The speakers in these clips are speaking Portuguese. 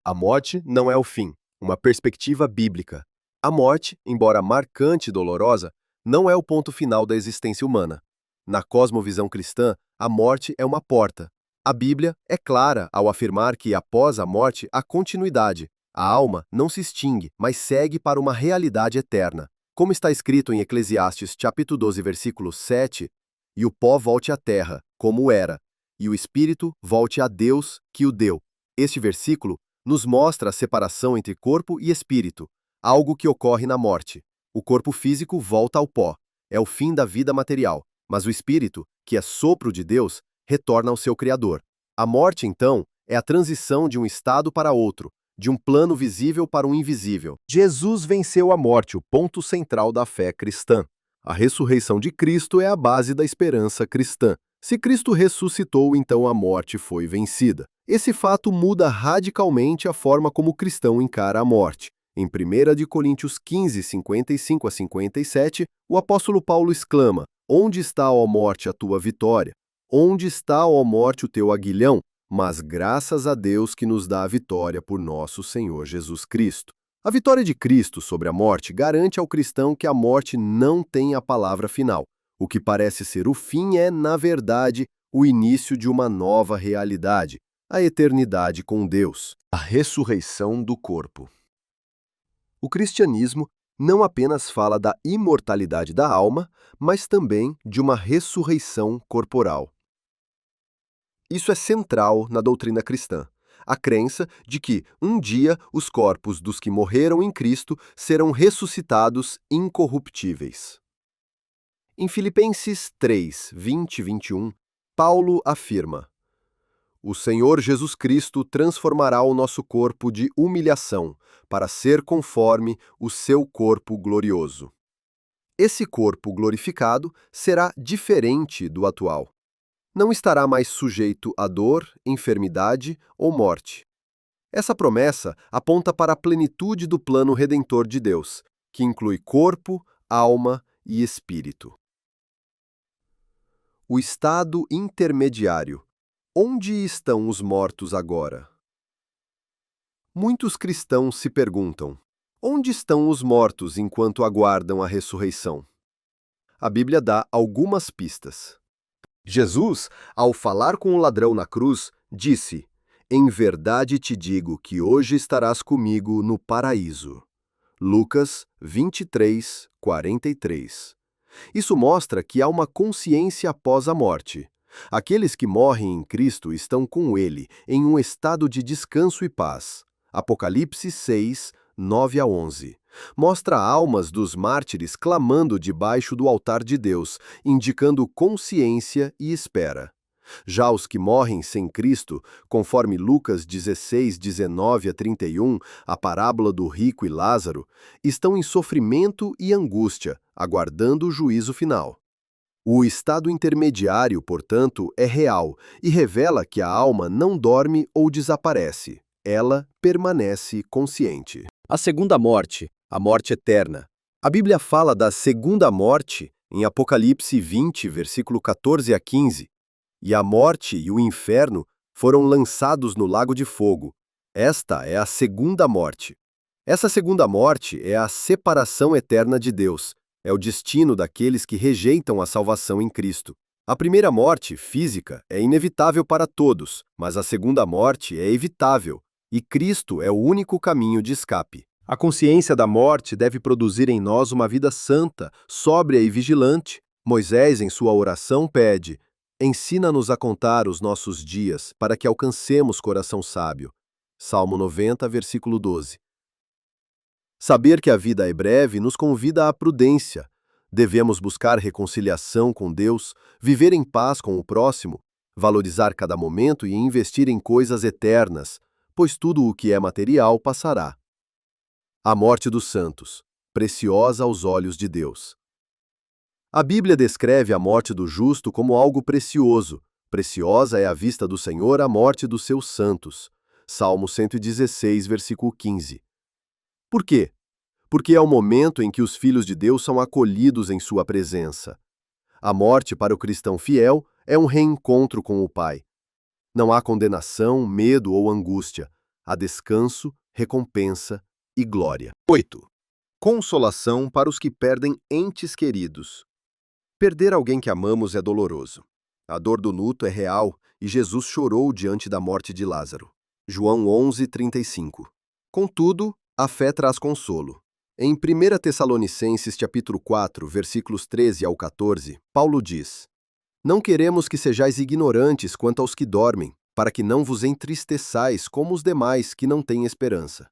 A morte não é o fim, uma perspectiva bíblica. A morte, embora marcante e dolorosa, não é o ponto final da existência humana. Na cosmovisão cristã, a morte é uma porta. A Bíblia é clara ao afirmar que, após a morte, há continuidade. A alma não se extingue, mas segue para uma realidade eterna. Como está escrito em Eclesiastes, capítulo 12, versículo 7, e o pó volte à terra, como era, e o espírito volte a Deus que o deu. Este versículo nos mostra a separação entre corpo e espírito, algo que ocorre na morte. O corpo físico volta ao pó, é o fim da vida material, mas o espírito, que é sopro de Deus, retorna ao seu Criador. A morte, então, é a transição de um estado para outro, de um plano visível para um invisível. Jesus venceu a morte, o ponto central da fé cristã. A ressurreição de Cristo é a base da esperança cristã. Se Cristo ressuscitou, então a morte foi vencida. Esse fato muda radicalmente a forma como o cristão encara a morte. Em 1 Coríntios 15, 55 a 57, o apóstolo Paulo exclama: "Onde está, ó morte, a tua vitória? Onde está, ó morte, o teu aguilhão? Mas graças a Deus que nos dá a vitória por nosso Senhor Jesus Cristo." A vitória de Cristo sobre a morte garante ao cristão que a morte não tem a palavra final. O que parece ser o fim é, na verdade, o início de uma nova realidade, a eternidade com Deus, a ressurreição do corpo. O cristianismo não apenas fala da imortalidade da alma, mas também de uma ressurreição corporal. Isso é central na doutrina cristã, a crença de que, um dia, os corpos dos que morreram em Cristo serão ressuscitados incorruptíveis. Em Filipenses 3, 20 e 21, Paulo afirma: "O Senhor Jesus Cristo transformará o nosso corpo de humilhação para ser conforme o seu corpo glorioso." Esse corpo glorificado será diferente do atual. Não estará mais sujeito a dor, enfermidade ou morte. Essa promessa aponta para a plenitude do plano redentor de Deus, que inclui corpo, alma e espírito. O estado intermediário. Onde estão os mortos agora? Muitos cristãos se perguntam: onde estão os mortos enquanto aguardam a ressurreição? A Bíblia dá algumas pistas. Jesus, ao falar com o ladrão na cruz, disse: "Em verdade te digo que hoje estarás comigo no paraíso." Lucas 23, 43. Isso mostra que há uma consciência após a morte. Aqueles que morrem em Cristo estão com Ele, em um estado de descanso e paz. Apocalipse 6, 9 a 11. Mostra almas dos mártires clamando debaixo do altar de Deus, indicando consciência e espera. Já os que morrem sem Cristo, conforme Lucas 16, 19 a 31, a parábola do rico e Lázaro, estão em sofrimento e angústia, aguardando o juízo final. O estado intermediário, portanto, é real e revela que a alma não dorme ou desaparece. Ela permanece consciente. A segunda morte, a morte eterna. A Bíblia fala da segunda morte em Apocalipse 20, versículo 14 a 15. "E a morte e o inferno foram lançados no lago de fogo. Esta é a segunda morte." Essa segunda morte é a separação eterna de Deus. É o destino daqueles que rejeitam a salvação em Cristo. A primeira morte, física, é inevitável para todos, mas a segunda morte é evitável, e Cristo é o único caminho de escape. A consciência da morte deve produzir em nós uma vida santa, sóbria e vigilante. Moisés, em sua oração, pede: "Ensina-nos a contar os nossos dias, para que alcancemos coração sábio." Salmo 90, versículo 12. Saber que a vida é breve nos convida à prudência. Devemos buscar reconciliação com Deus, viver em paz com o próximo, valorizar cada momento e investir em coisas eternas, pois tudo o que é material passará. A morte dos santos, preciosa aos olhos de Deus. A Bíblia descreve a morte do justo como algo precioso. Preciosa é à vista do Senhor a morte dos seus santos. Salmo 116, versículo 15. Por quê? Porque é o momento em que os filhos de Deus são acolhidos em sua presença. A morte para o cristão fiel é um reencontro com o Pai. Não há condenação, medo ou angústia. há descanso, recompensa e glória. 8. Consolação para os que perdem entes queridos. Perder alguém que amamos é doloroso. A dor do luto é real e Jesus chorou diante da morte de Lázaro. João 11:35. Contudo, a fé traz consolo. Em 1 Tessalonicenses capítulo 4, versículos 13 ao 14, Paulo diz: Não queremos que sejais ignorantes quanto aos que dormem, para que não vos entristeçais como os demais que não têm esperança.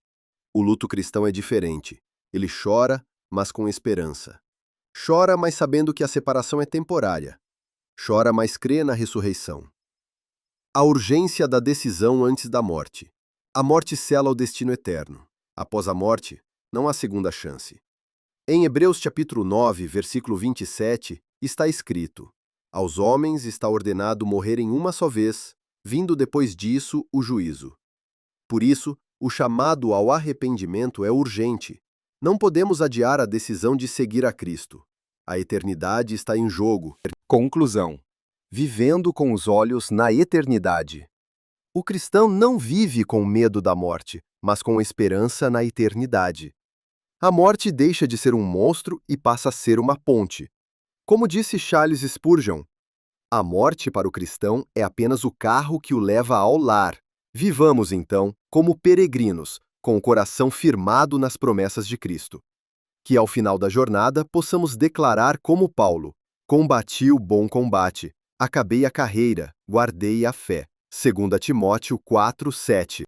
O luto cristão é diferente. Ele chora, mas com esperança. Chora, mas sabendo que a separação é temporária. Chora, mas crê na ressurreição. A urgência da decisão antes da morte. A morte sela o destino eterno. Após a morte, não há segunda chance. Em Hebreus capítulo 9, versículo 27, está escrito: Aos homens está ordenado morrerem uma só vez, vindo depois disso o juízo. Por isso, o chamado ao arrependimento é urgente. Não podemos adiar a decisão de seguir a Cristo. A eternidade está em jogo. Conclusão. Vivendo com os olhos na eternidade. O cristão não vive com medo da morte, mas com esperança na eternidade. A morte deixa de ser um monstro e passa a ser uma ponte. Como disse Charles Spurgeon, a morte para o cristão é apenas o carro que o leva ao lar. Vivamos, então, como peregrinos, com o coração firmado nas promessas de Cristo. Que ao final da jornada possamos declarar como Paulo: Combati o bom combate, acabei a carreira, guardei a fé. 2 Timóteo 4:7.